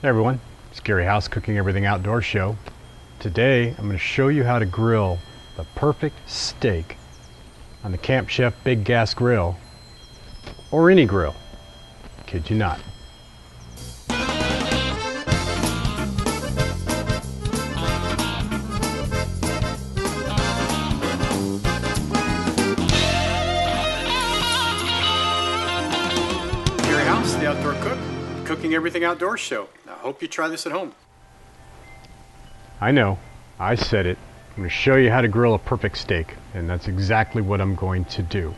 Hey everyone, it's Gary House, Cooking Everything Outdoors show. Today I'm going to show you how to grill the perfect steak on the Camp Chef Big Gas Grill, or any grill. Kid you not. Gary House, the Outdoor Cook, Cooking Everything Outdoors show. I hope you try this at home. I know, I said it. I'm going to show you how to grill a perfect steak, and that's exactly what I'm going to do.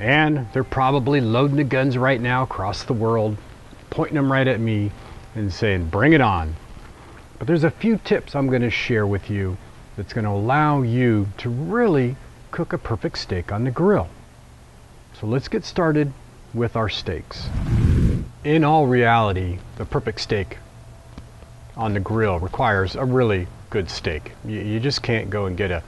And they're probably loading the guns right now across the world, pointing them right at me and saying, bring it on. But there's a few tips I'm going to share with you that's going to allow you to really cook a perfect steak on the grill. So let's get started with our steaks. In all reality, the perfect steak on the grill requires a really good steak. You just can't go and get a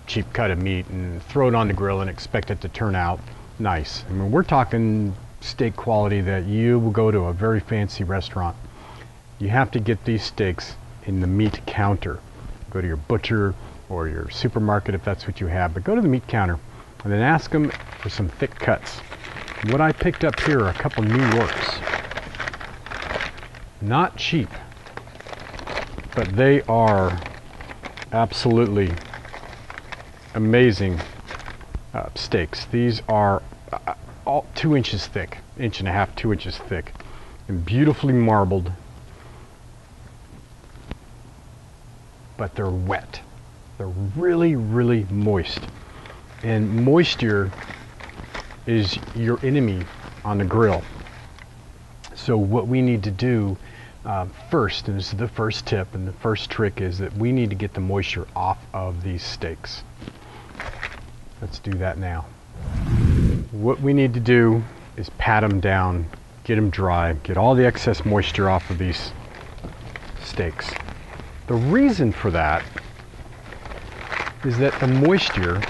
cheap cut of meat and throw it on the grill and expect it to turn out nice. I mean, we're talking steak quality that you will go to a very fancy restaurant. You have to get these steaks in the meat counter. Go to your butcher or your supermarket if that's what you have, but go to the meat counter and then ask them for some thick cuts. What I picked up here are a couple New Yorks. Not cheap, but they are absolutely amazing steaks. These are all 2 inches thick, 1.5 inches, 2 inches thick, and beautifully marbled, but they're wet. They're really, really moist, and moisture is your enemy on the grill. So what we need to do first, and this is the first tip and the first trick, is that we need to get the moisture off of these steaks. Let's do that now. What we need to do is pat them down, get them dry, get all the excess moisture off of these steaks. The reason for that is that the moisture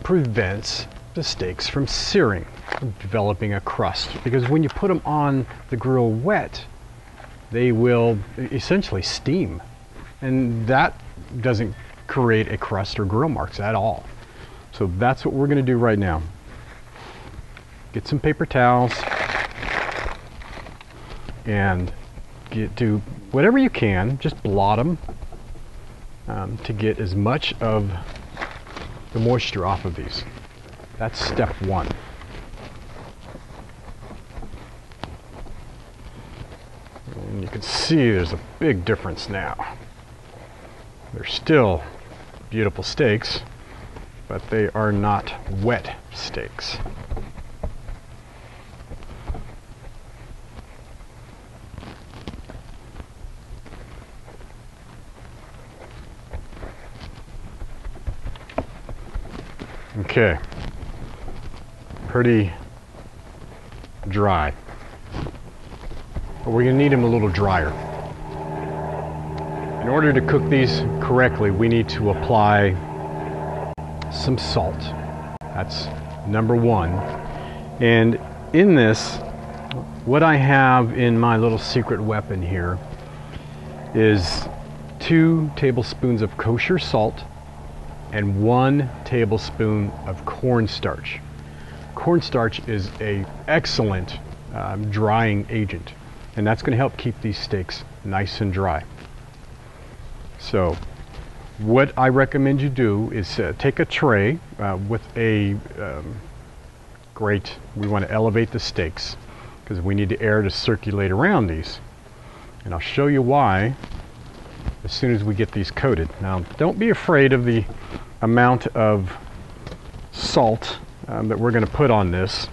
prevents the steaks from searing, from developing a crust, because when you put them on the grill wet, they will essentially steam, and that doesn't create a crust or grill marks at all. So that's what we're going to do right now. Get some paper towels and do whatever you can, just blot them to get as much of the moisture off of these. That's step one. And you can see there's a big difference now. They're still beautiful steaks, but they are not wet steaks. Okay, pretty dry, but we're going to need them a little drier. In order to cook these correctly, we need to apply some salt. That's number one. And in this, what I have in my little secret weapon here is 2 tablespoons of kosher salt and 1 tablespoon of cornstarch. Cornstarch is an excellent drying agent, and that's going to help keep these steaks nice and dry. So what I recommend you do is take a tray with a grate. We want to elevate the steaks because we need the air to circulate around these, and I'll show you why as soon as we get these coated. Now, don't be afraid of the amount of salt that we're going to put on this,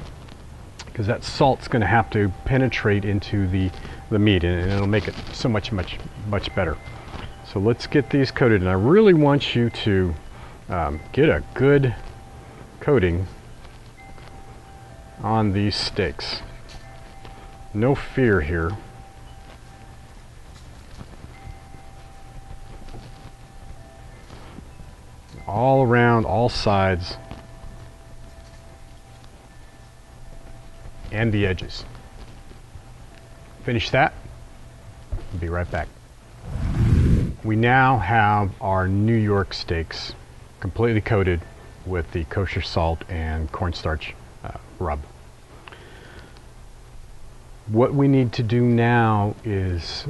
because that salt's going to have to penetrate into the meat, and it'll make it so much better. So let's get these coated, and I really want you to get a good coating on these steaks. No fear here. All around, all sides, and the edges. Finish that. I'll be right back. We now have our New York steaks completely coated with the kosher salt and cornstarch rub. What we need to do now is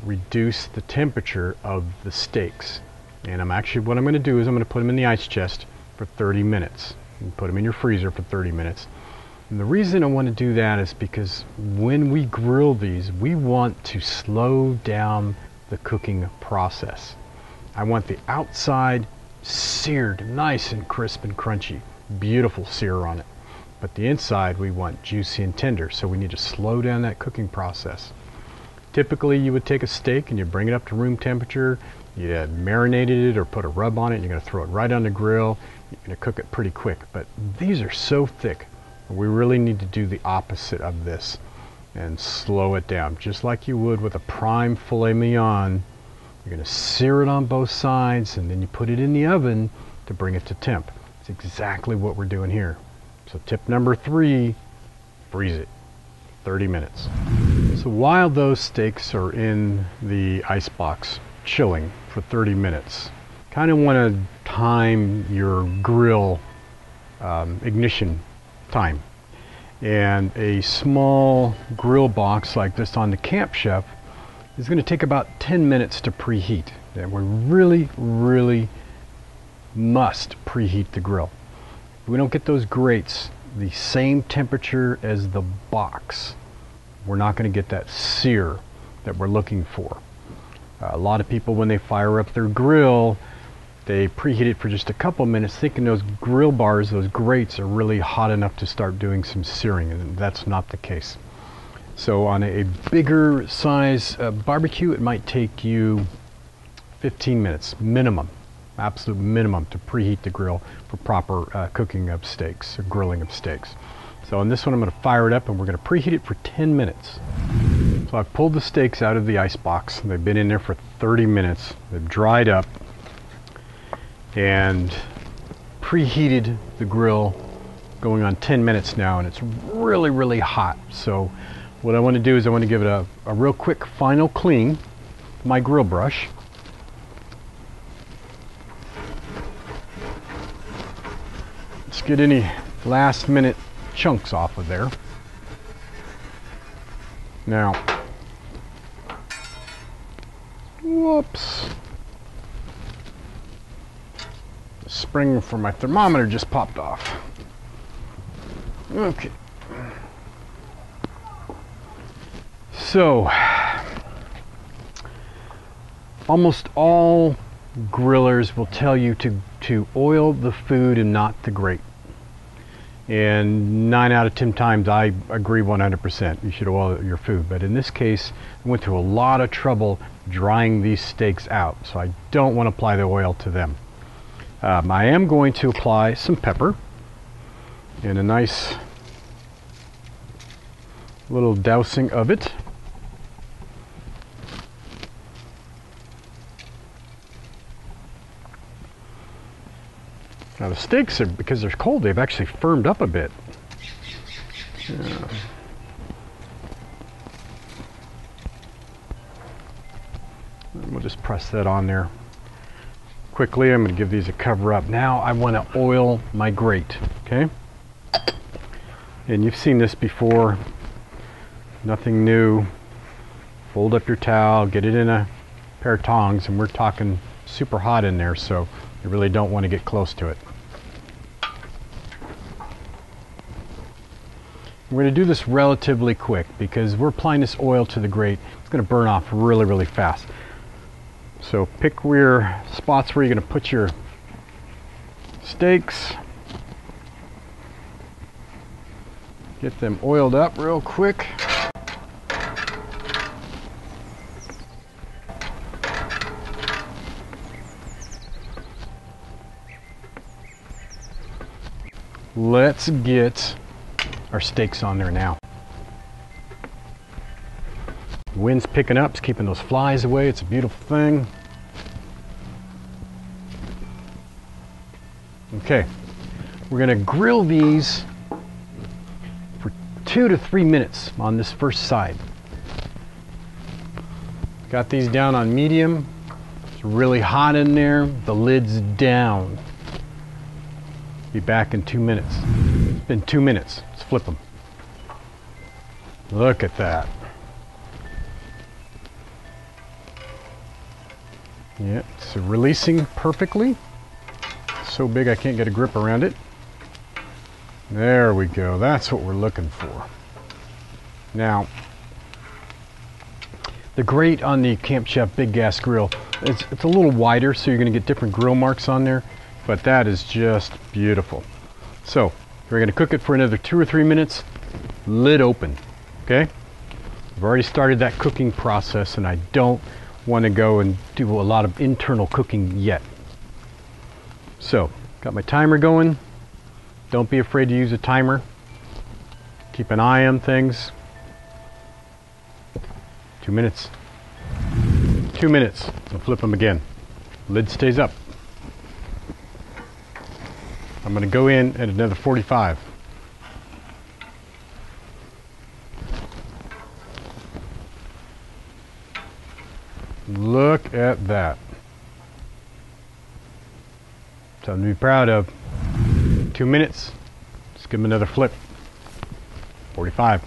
reduce the temperature of the steaks. And what I'm going to do is I'm going to put them in the ice chest for 30 minutes. And put them in your freezer for 30 minutes. And the reason I want to do that is because when we grill these, we want to slow down the cooking process. I want the outside seared nice and crisp and crunchy, beautiful sear on it. But the inside we want juicy and tender, so we need to slow down that cooking process. Typically you would take a steak and you bring it up to room temperature, you marinated it or put a rub on it, you're going to throw it right on the grill, you're going to cook it pretty quick. But these are so thick, we really need to do the opposite of this and slow it down, just like you would with a prime filet mignon. You're going to sear it on both sides and then you put it in the oven to bring it to temp. It's exactly what we're doing here. So tip number 3, freeze it 30 minutes. So while those steaks are in the ice box chilling for 30 minutes, kind of want to time your grill ignition time. And a small grill box like this on the Camp Chef is going to take about 10 minutes to preheat. And we really must preheat the grill. If we don't get those grates the same temperature as the box, we're not going to get that sear that we're looking for. A lot of people, when they fire up their grill, they preheat it for just a couple minutes thinking those grill bars, those grates, are really hot enough to start doing some searing, and that's not the case. So on a bigger size barbecue, it might take you 15 minutes minimum, absolute minimum, to preheat the grill for proper cooking of steaks or grilling of steaks. So on this one I'm going to fire it up and we're going to preheat it for 10 minutes. So I've pulled the steaks out of the ice box. They've been in there for 30 minutes. They've dried up and preheated the grill, going on 10 minutes now, and it's really hot. So what I want to do is I want to give it a real quick final clean with my grill brush. Let's get any last minute chunks off of there. Now, whoops. The spring for my thermometer just popped off. Okay. So, almost all grillers will tell you to oil the food and not the grate. And 9 out of 10 times I agree 100%. You should oil your food. But in this case, I went through a lot of trouble drying these steaks out, so I don't want to apply the oil to them. I am going to apply some pepper and a nice little dousing of it. Now the steaks, are, because they're cold, they've actually firmed up a bit. Yeah. We'll just press that on there quickly. I'm going to give these a cover up. Now I want to oil my grate, okay? And you've seen this before. Nothing new. Fold up your towel, get it in a pair of tongs, and we're talking super hot in there, so you really don't want to get close to it. We're going to do this relatively quick because we're applying this oil to the grate. It's going to burn off really fast. So pick your spots where you're going to put your steaks. Get them oiled up real quick. Let's get our steaks on there now. Wind's picking up, it's keeping those flies away. It's a beautiful thing. Okay, we're gonna grill these for 2 to 3 minutes on this first side. Got these down on medium. It's really hot in there. The lid's down. Be back in 2 minutes. It's been 2 minutes. Let's flip them. Look at that. Yeah, it's releasing perfectly. So big I can't get a grip around it. There we go. That's what we're looking for. Now, the grate on the Camp Chef Big Gas Grill, it's a little wider, so you're going to get different grill marks on there, but that is just beautiful. So, we're going to cook it for another 2 or 3 minutes, lid open, okay? I've already started that cooking process, and I don't want to go and do a lot of internal cooking yet. So, got my timer going. Don't be afraid to use a timer. Keep an eye on things. 2 minutes. 2 minutes. I'll flip them again. Lid stays up. I'm going to go in at another 45. Look at that. Something to be proud of. 2 minutes. Let's give them another flip. 45.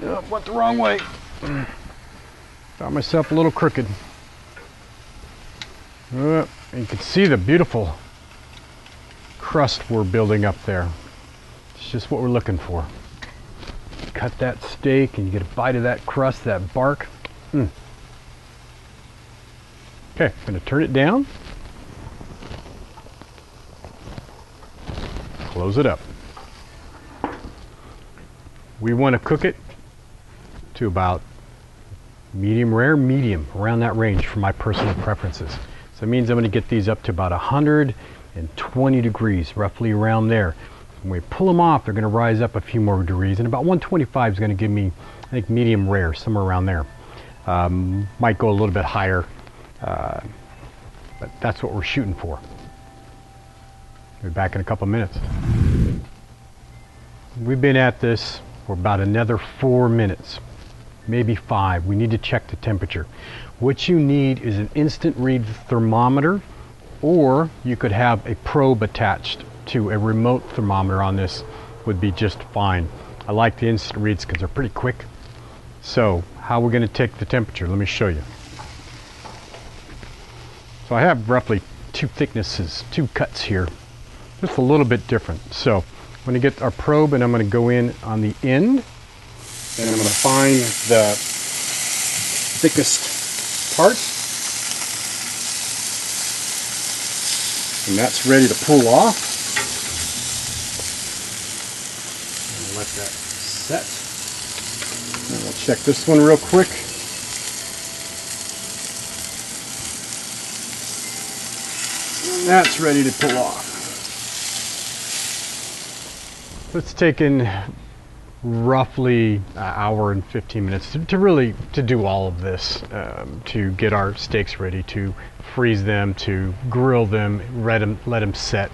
Oh, went the wrong way. Got myself a little crooked. You can see the beautiful crust we're building up there. It's just what we're looking for. Cut that steak and you get a bite of that crust, that bark. Okay, I'm going to turn it down. Close it up. We want to cook it to about medium rare, medium, around that range for my personal preferences. So that means I'm going to get these up to about 120 degrees, roughly around there. When we pull them off, they're going to rise up a few more degrees, and about 125 is going to give me, I think, medium rare, somewhere around there. Might go a little bit higher, but that's what we're shooting for. We'll be back in a couple minutes. We've been at this for about another 4 minutes, maybe 5. We need to check the temperature. What you need is an instant read thermometer, or you could have a probe attached to a remote thermometer on this. Would be just fine. I like the instant reads because they're pretty quick. So how we're going to take the temperature, let me show you. So I have roughly 2 thicknesses, 2 cuts here, just a little bit different. So I'm going to get our probe and I'm going to go in on the end, and I'm going to find the thickest part, and that's ready to pull off. Let that set. And we'll check this one real quick. And that's ready to pull off. It's taken roughly an hour and 15 minutes to really do all of this, to get our steaks ready, to freeze them, to grill them, let them set.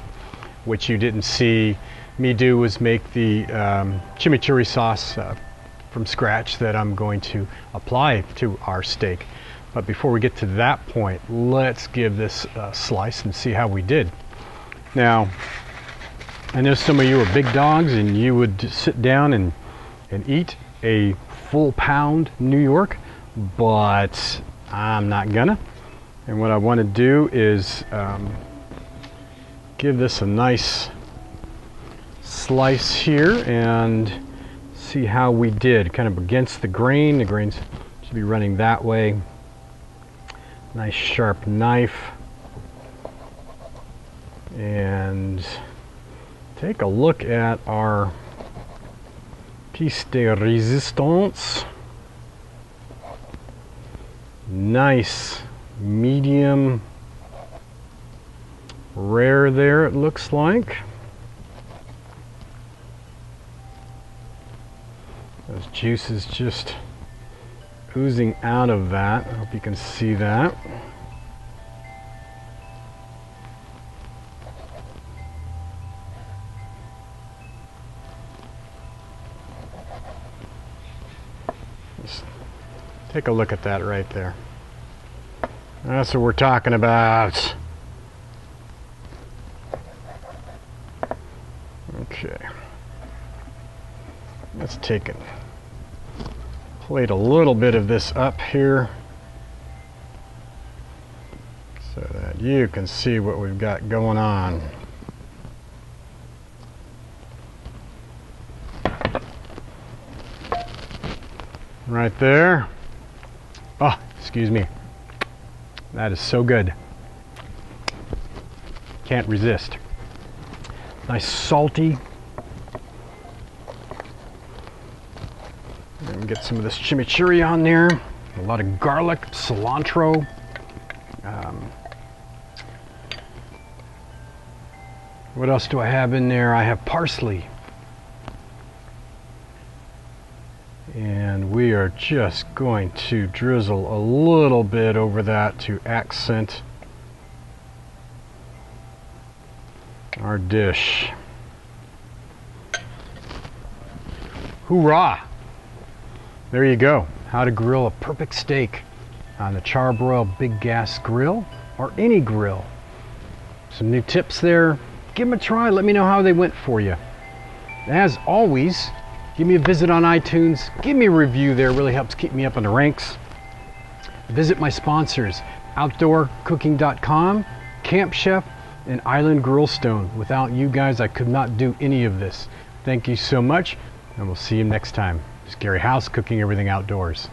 What you didn't see me do was make the chimichurri sauce from scratch that I'm going to apply to our steak. But before we get to that point, let's give this a slice and see how we did. Now, I know some of you are big dogs and you would sit down and eat a full pound New York, but I'm not gonna. And what I want to do is give this a nice slice here and see how we did, kind of against the grain. The grains should be running that way. Nice sharp knife, and take a look at our piece de resistance. Nice medium rare there, it looks like. Those juices just oozing out of that. I hope you can see that. Take a look at that right there. That's what we're talking about. Okay. Let's take it. Plate a little bit of this up here so that you can see what we've got going on. Right there. Oh, excuse me. That is so good. Can't resist. Nice salty. And get some of this chimichurri on there. A lot of garlic, cilantro. What else do I have in there? I have parsley. And we are just going to drizzle a little bit over that to accent our dish. Hoorah! There you go. How to grill a perfect steak on the Char-Broil Big Gas Grill or any grill. Some new tips there. Give them a try. Let me know how they went for you. As always, give me a visit on iTunes. Give me a review there. It really helps keep me up in the ranks. Visit my sponsors, OutdoorCooking.com, Camp Chef, and Island Grillstone. Without you guys, I could not do any of this. Thank you so much, and we'll see you next time. It's Gary House, cooking everything outdoors.